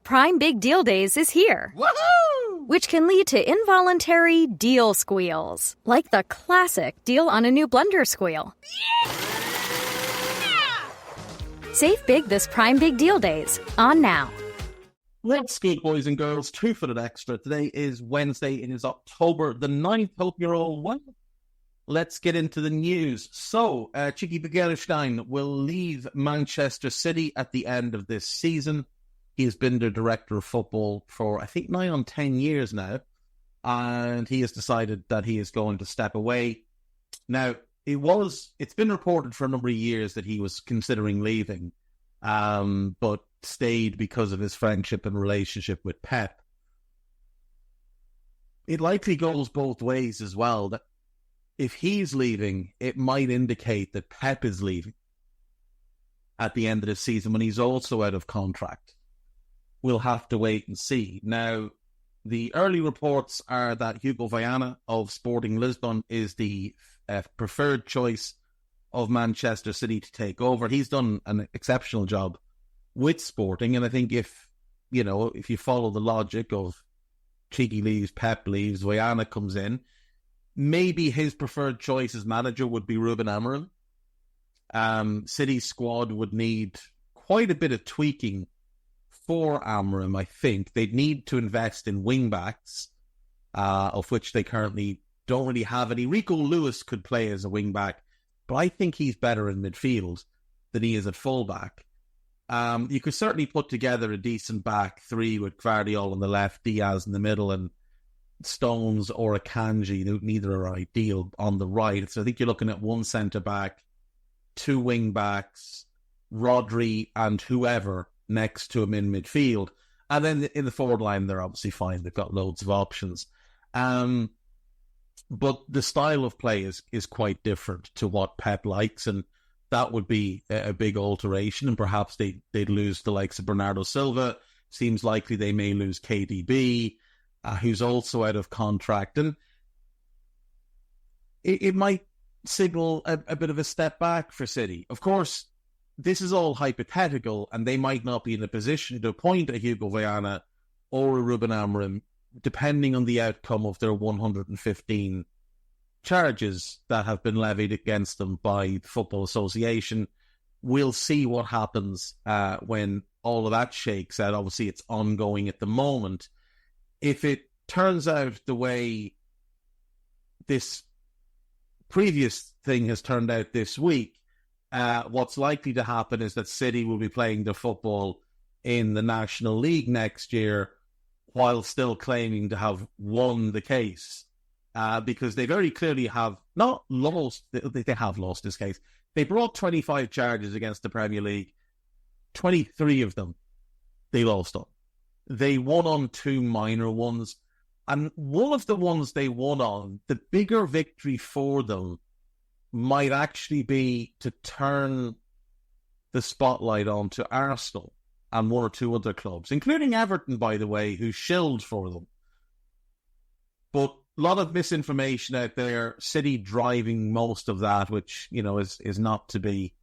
Prime Big Deal Days is here. Woohoo! Which can lead to involuntary deal squeals, like the classic deal on a new blender squeal. Yeah! Save big this Prime Big Deal Days. On now. Let's go, boys and girls. 2-Footed Extra. Today is Wednesday. It is October the 9th. Hope you're all well. Let's get into the news. So, Chicky Begiristain will leave Manchester City at the end of this season. He's been the director of football for, I think, 9 or 10 years now. And he has decided that he is going to step away. Now, it's been reported for a number of years that he was considering leaving, but stayed because of his friendship and relationship with Pep. It likely goes both ways as well, that if he's leaving, it might indicate that Pep is leaving at the end of the season when he's also out of contract. We'll have to wait and see. Now, the early reports are that Hugo Viana of Sporting Lisbon is the preferred choice of Manchester City to take over. He's done an exceptional job with Sporting, and I think if you follow the logic of Cheeky leaves, Pep leaves, Viana comes in, maybe his preferred choice as manager would be Ruben Amorim. City's squad would need quite a bit of tweaking for Amorim, I think. They'd need to invest in wing-backs, of which they currently don't really have any. Rico Lewis could play as a wing-back, but I think he's better in midfield than he is at full-back. You could certainly put together a decent back three with Gvardiol on the left, Diaz in the middle, and Stones or Akanji, neither are ideal, on the right. So I think you're looking at one centre-back, 2 wing-backs, Rodri and whoever next to him in midfield. And then in the forward line, they're obviously fine. They've got loads of options. But the style of play is quite different to what Pep likes, and that would be a big alteration, and perhaps they'd lose the likes of Bernardo Silva. Seems likely they may lose KDB, who's also out of contract. And it might signal a bit of a step back for City. Of course, this is all hypothetical, and they might not be in a position to appoint a Hugo Viana or a Ruben Amorim, depending on the outcome of their 115 charges that have been levied against them by the Football Association. We'll see what happens when all of that shakes out. Obviously, it's ongoing at the moment. If it turns out the way this previous thing has turned out this week, what's likely to happen is that City will be playing their football in the National League next year while still claiming to have won the case. Because they very clearly have not lost, they have lost this case. They brought 25 charges against the Premier League. 23 of them they lost on. They won on 2 minor ones. And one of the ones they won on, the bigger victory for them might actually be to turn the spotlight onto Arsenal and 1 or 2 other clubs, including Everton, by the way, who shilled for them. But a lot of misinformation out there, City driving most of that, which, is not to be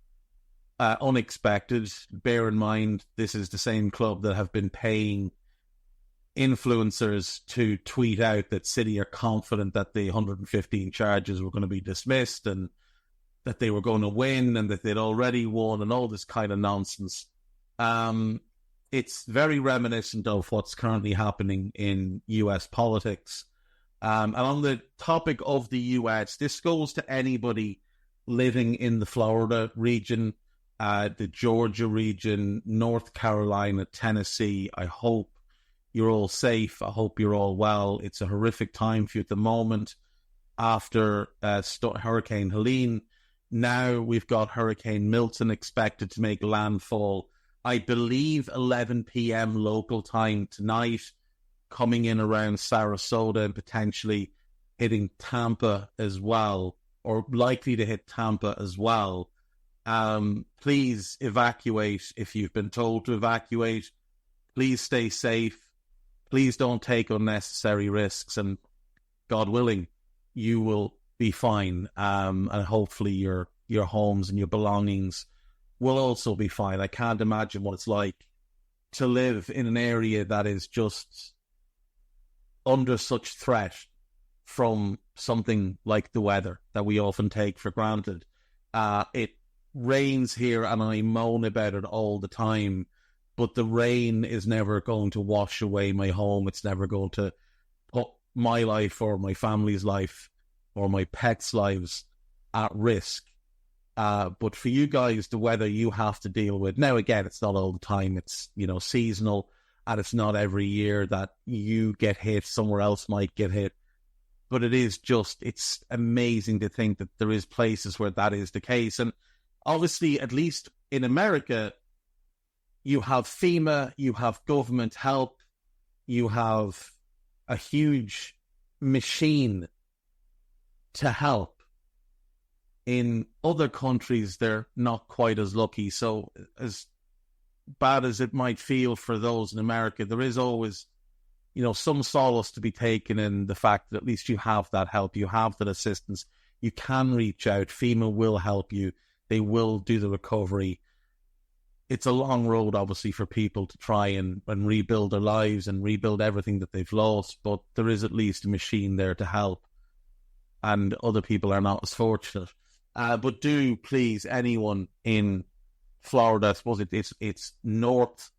unexpected. Bear in mind, this is the same club that have been paying influencers to tweet out that City are confident that the 115 charges were going to be dismissed and that they were going to win and that they'd already won and all this kind of nonsense. It's very reminiscent of what's currently happening in US politics. And on the topic of the US, this goes to anybody living in the Florida region, the Georgia region, North Carolina, Tennessee. I hope you're all safe. I hope you're all well. It's a horrific time for you at the moment after Hurricane Helene. Now we've got Hurricane Milton expected to make landfall, I believe, 11 p.m. local time tonight, coming in around Sarasota and potentially hitting Tampa as well, or likely to hit Tampa as well. Please evacuate if you've been told to evacuate. Please stay safe. Please don't take unnecessary risks, and God willing, you will be fine. And hopefully your homes and your belongings will also be fine. I can't imagine what it's like to live in an area that is just under such threat from something like the weather that we often take for granted. It rains here and I moan about it all the time, but the rain is never going to wash away my home. It's never going to put my life or my family's life or my pets' lives at risk. But for you guys, the weather you have to deal with, now again, it's not all the time, it's, seasonal, and it's not every year that you get hit, somewhere else might get hit. But it's amazing to think that there is places where that is the case. And obviously, at least in America, you have FEMA, you have government help, you have a huge machine to help. In other countries, they're not quite as lucky. So as bad as it might feel for those in America, there is always, some solace to be taken in the fact that at least you have that help, you have that assistance, you can reach out. FEMA will help you. They will do the recovery. It's a long road, obviously, for people to try and rebuild their lives and rebuild everything that they've lost, but there is at least a machine there to help, and other people are not as fortunate. But do, please, anyone in Florida, I suppose it's north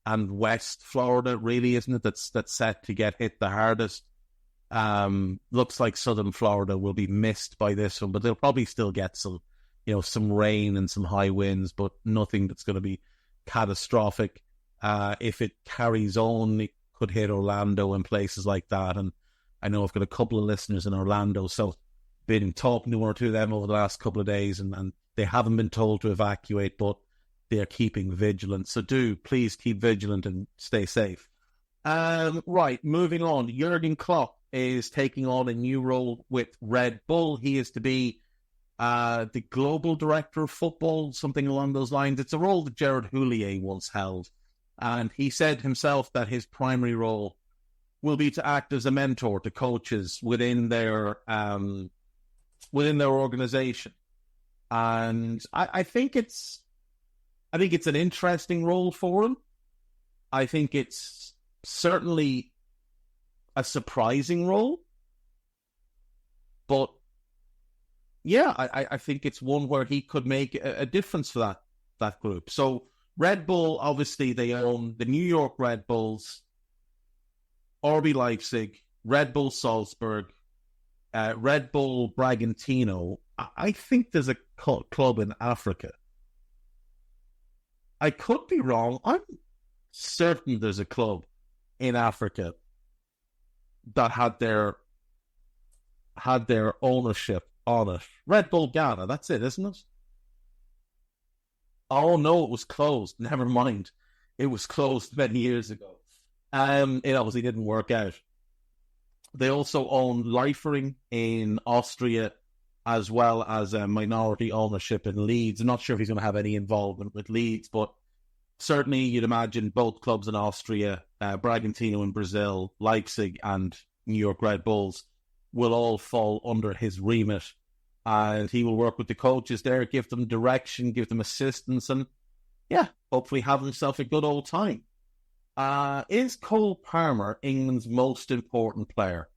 and west Florida, really, isn't it, that's set to get hit the hardest. Looks like southern Florida will be missed by this one, but they'll probably still get some rain and some high winds, but nothing that's going to be catastrophic. If it carries on, it could hit Orlando and places like that. And I know I've got a couple of listeners in Orlando, so been talking to one or two of them over the last couple of days, and they haven't been told to evacuate, but they're keeping vigilant. So do please keep vigilant and stay safe. Right, moving on. Jurgen Klopp is taking on a new role with Red Bull. He is to be the global director of football, something along those lines. It's a role that Gerard Houllier once held, and he said himself that his primary role will be to act as a mentor to coaches within their organization. And I think it's an interesting role for him. I think it's certainly a surprising role, but yeah, I think it's one where he could make a difference for that group. So Red Bull, obviously, they own the New York Red Bulls, RB Leipzig, Red Bull Salzburg, Red Bull Bragantino. I think there's a club in Africa. I could be wrong. I'm certain there's a club in Africa that had their ownership on it. Red Bull Ghana, that's it, isn't it? Oh no, it was closed. Never mind. It was closed many years ago. It obviously didn't work out. They also own Liefering in Austria, as well as a minority ownership in Leeds. I'm not sure if he's going to have any involvement with Leeds, but certainly you'd imagine both clubs in Austria, Bragantino in Brazil, Leipzig and New York Red Bulls will all fall under his remit. And he will work with the coaches there, give them direction, give them assistance, and hopefully have himself a good old time. Is Cole Palmer England's most important player?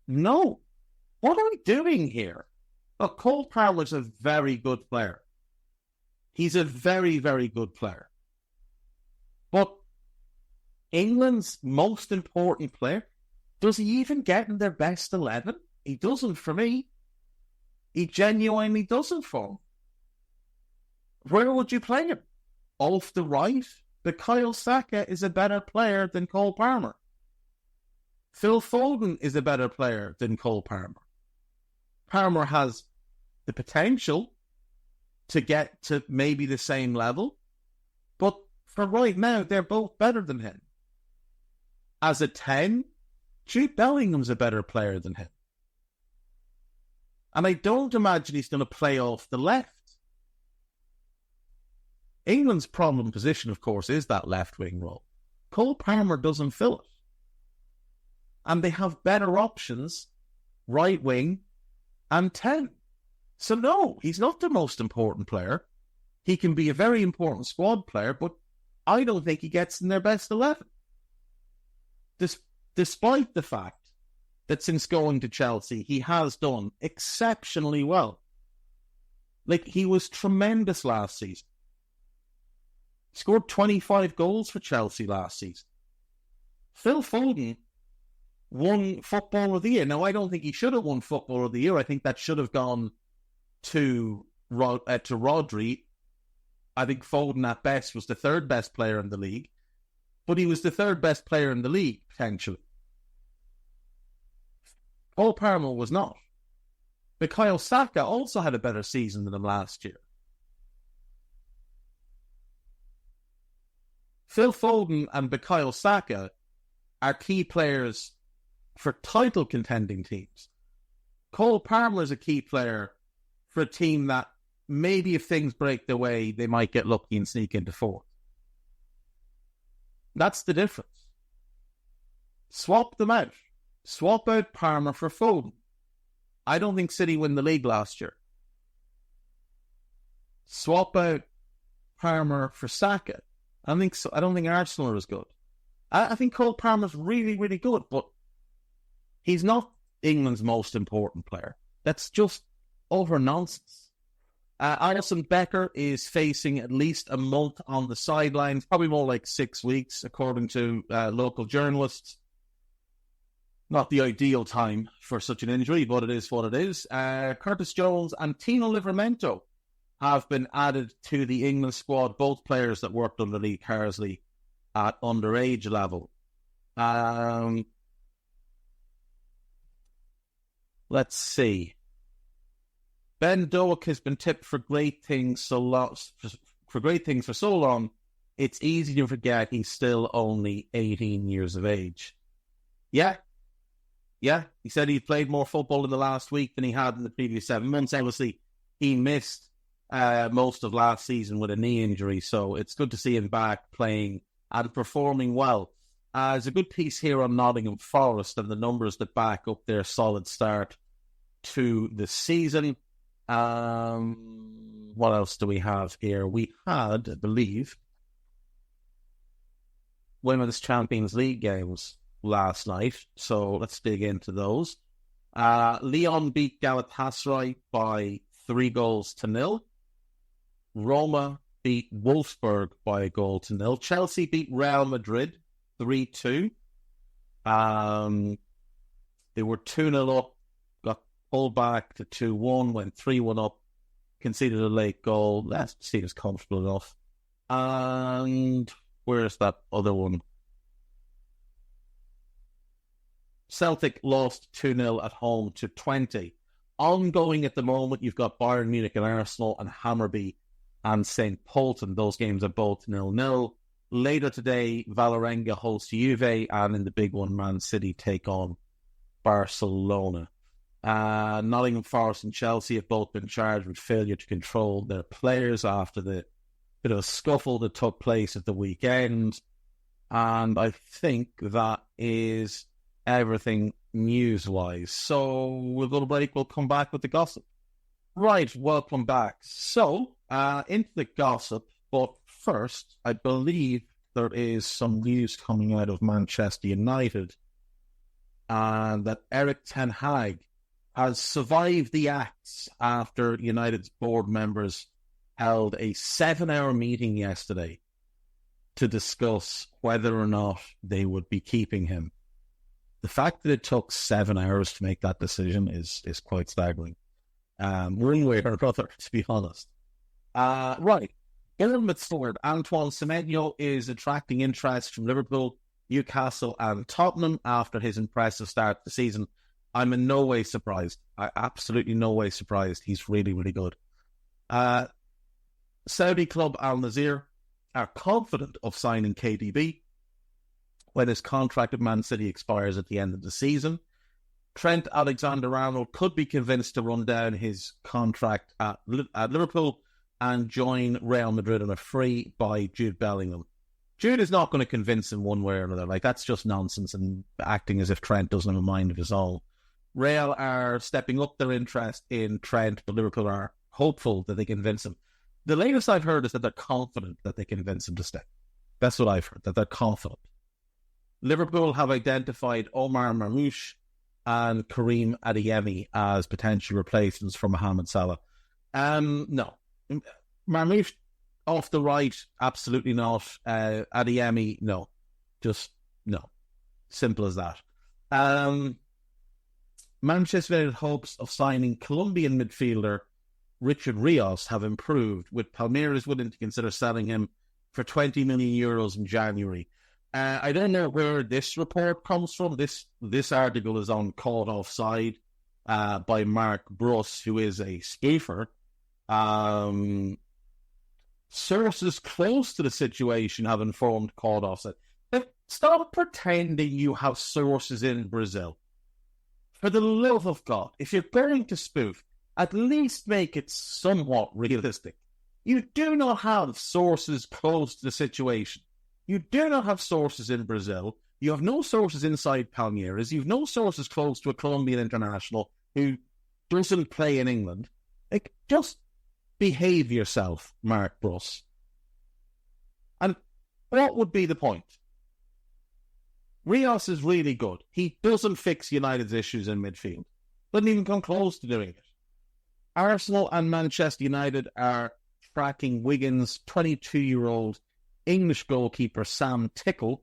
No. What are we doing here? Look, Cole Palmer's a very good player. He's a very, very good player. But England's most important player, does he even get in their best 11? He doesn't for me. He genuinely doesn't for me. Where would you play him? Off the right? But Kyle Saka is a better player than Cole Palmer. Phil Foden is a better player than Cole Palmer. Palmer has the potential to get to maybe the same level, but for right now, they're both better than him. As a 10, Jude Bellingham's a better player than him. And I don't imagine he's going to play off the left. England's problem position, of course, is that left-wing role. Cole Palmer doesn't fill it. And they have better options, right wing and 10. So no, he's not the most important player. He can be a very important squad player, but I don't think he gets in their best 11. Despite the fact that since going to Chelsea, he has done exceptionally well. Like, he was tremendous last season. Scored 25 goals for Chelsea last season. Phil Foden won Footballer of the Year. Now, I don't think he should have won Footballer of the Year. I think that should have gone to Rodri. I think Foden at best was the third best player in the league, but he was the third best player in the league, potentially. Cole Palmer was not. Bukayo Saka also had a better season than him last year. Phil Foden and Bukayo Saka are key players for title contending teams. Cole Palmer is a key player for a team that maybe if things break their way, they might get lucky and sneak into fourth. That's the difference. Swap them out. Swap out Palmer for Foden. I don't think City win the league last year. Swap out Palmer for Saka. I don't think Arsenal are as good. I think Cole Palmer's really, really good, but he's not England's most important player. That's just utter nonsense. Alisson Becker is facing at least a month on the sidelines, probably more like 6 weeks, according to local journalists. Not the ideal time for such an injury, but it is what it is. Curtis Jones and Tino Livramento have been added to the England squad, both players that worked under Lee Carsley at underage level. Let's see. Ben Doak has been tipped for great things for so long, it's easy to forget he's still only 18 years of age. Yeah, he said he played more football in the last week than he had in the previous 7 months. Obviously, he missed most of last season with a knee injury, so it's good to see him back playing and performing well. There's a good piece here on Nottingham Forest and the numbers that back up their solid start to the season. What else do we have here? We had, I believe, Women's Champions League games last night, so let's dig into those. Lyon beat Galatasaray by 3-0. Roma beat Wolfsburg by 1-0. Chelsea beat Real Madrid 3-2. They were 2-0 up, got pulled back to 2-1, went 3-1 up, conceded a late goal. That seems comfortable enough. And where's that other one? Celtic lost 2-0 at home to 20. Ongoing at the moment, you've got Bayern Munich and Arsenal and Hammarby and St. Pölten. Those games are both 0-0. Later today, Vålerenga hosts Juve, and in the big one, Man City take on Barcelona. Nottingham Forest and Chelsea have both been charged with failure to control their players after the bit of a scuffle that took place at the weekend. And I think that is everything news-wise. So we'll go to break. We'll come back with the gossip. Right, welcome back. So, into the gossip, but first, I believe there is some news coming out of Manchester United, and that Erik ten Hag has survived the axe after United's board members held a 7-hour meeting yesterday to discuss whether or not they would be keeping him. The fact that it took 7 hours to make that decision is quite staggering. One way or another, to be honest. Right. Bournemouth forward Antoine Semenyo is attracting interest from Liverpool, Newcastle and Tottenham after his impressive start to the season. I'm in no way surprised. Absolutely no way surprised. He's really, really good. Saudi club Al Nazir are confident of signing KDB when his contract at Man City expires at the end of the season. Trent Alexander-Arnold could be convinced to run down his contract at Liverpool and join Real Madrid on a free by Jude Bellingham. Jude is not going to convince him one way or another. Like, that's just nonsense and acting as if Trent doesn't have a mind of his own. Real are stepping up their interest in Trent, but Liverpool are hopeful that they convince him. The latest I've heard is that they're confident that they convince him to stay. That's what I've heard, that they're confident. Liverpool have identified Omar Marmoush and Karim Adeyemi as potential replacements for Mohamed Salah. No. Marmoush off the right, absolutely not. Adeyemi, no. Just no. Simple as that. Manchester United hopes of signing Colombian midfielder Richard Rios have improved, with Palmeiras willing to consider selling him for 20 million euros in January. I don't know where this report comes from. This article is on Caught Offside by Mark Bruss, who is a scaffer. Sources close to the situation have informed Caught Offside. But stop pretending you have sources in Brazil. For the love of God, if you're going to spoof, at least make it somewhat realistic. You do not have sources close to the situation. You do not have sources in Brazil. You have no sources inside Palmeiras. You have no sources close to a Colombian international who doesn't play in England. Like, just behave yourself, Mark Bruss. And what would be the point? Rios is really good. He doesn't fix United's issues in midfield. Doesn't even come close to doing it. Arsenal and Manchester United are tracking Wigan's 22-year-old English goalkeeper Sam Tickle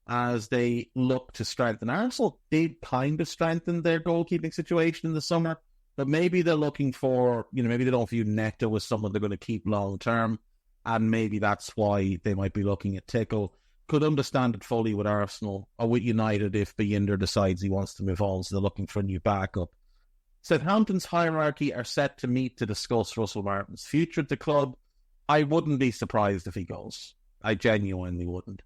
as they look to strengthen. Arsenal did kind of strengthen their goalkeeping situation in the summer, but maybe they're looking for, maybe they don't view Neto as someone they're going to keep long term, and maybe that's why they might be looking at Tickle. Could understand it fully with Arsenal or with United if Binder decides he wants to move on, so they're looking for a new backup. Southampton's hierarchy are set to meet to discuss Russell Martin's future at the club. I wouldn't be surprised if he goes. I genuinely wouldn't.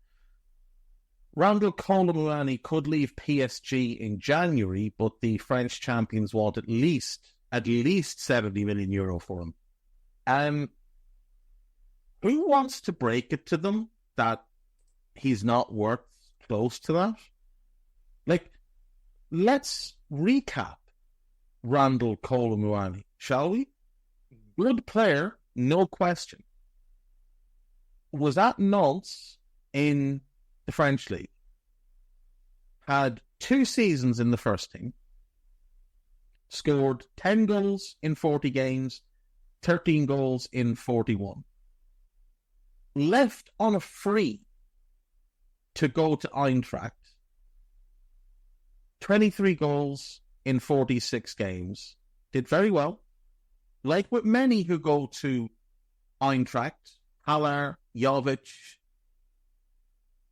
Randall Colomouani could leave PSG in January, but the French champions want at least 70 million euro for him. Who wants to break it to them that he's not worth close to that? Like, let's recap Randall Colomouani, shall we? Good player, no question. Was at Nantes in the French league. Had 2 seasons in the first team. Scored 10 goals in 40 games, 13 goals in 41. Left on a free to go to Eintracht. 23 goals in 46 games. Did very well. Like with many who go to Eintracht, Haller, Jovic,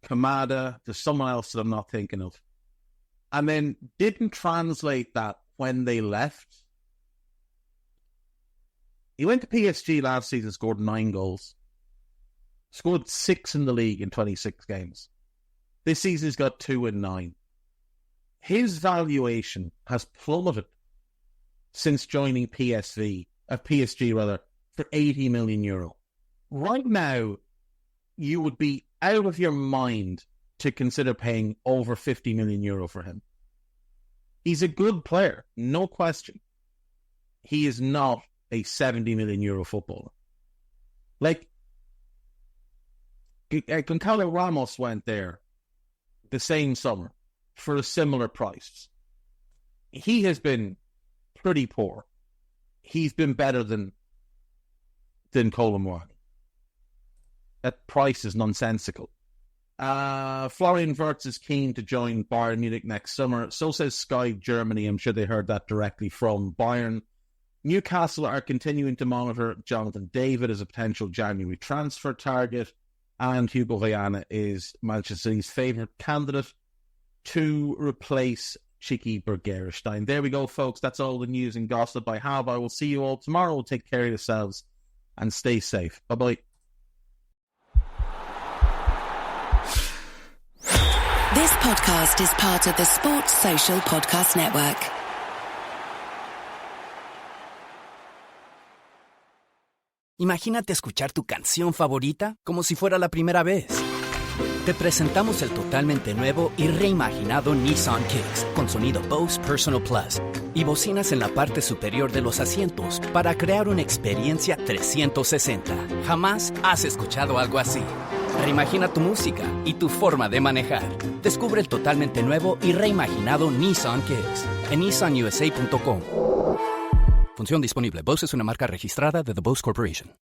Kamada, there's someone else that I'm not thinking of. And then didn't translate that when they left. He went to PSG last season, scored 9 goals. Scored 6 in the league in 26 games. This season he's got 2 in 9. His valuation has plummeted since joining PSG for 80 million euro. Right now, you would be out of your mind to consider paying over 50 million euro for him. He's a good player, no question. He is not a 70 million euro footballer. Like, Gonçalo Ramos went there the same summer for a similar price. He has been pretty poor. He's been better than Colomouani. That price is nonsensical. Florian Wirtz is keen to join Bayern Munich next summer. So says Sky Germany. I'm sure they heard that directly from Bayern. Newcastle are continuing to monitor Jonathan David as a potential January transfer target. And Hugo Viana is Manchester City's favourite candidate to replace Chicky Bergerstein. There we go, folks. That's all the news and gossip I have. I will see you all tomorrow. Take care of yourselves and stay safe. Bye-bye. This podcast is part of the Sports Social Podcast Network. Imagínate escuchar tu canción favorita como si fuera la primera vez. Te presentamos el totalmente nuevo y reimaginado Nissan Kicks con sonido Bose Personal Plus y bocinas en la parte superior de los asientos para crear una experiencia 360. Jamás has escuchado algo así. Reimagina tu música y tu forma de manejar. Descubre el totalmente nuevo y reimaginado Nissan Kicks en nissanusa.com. Función disponible. Bose es una marca registrada de The Bose Corporation.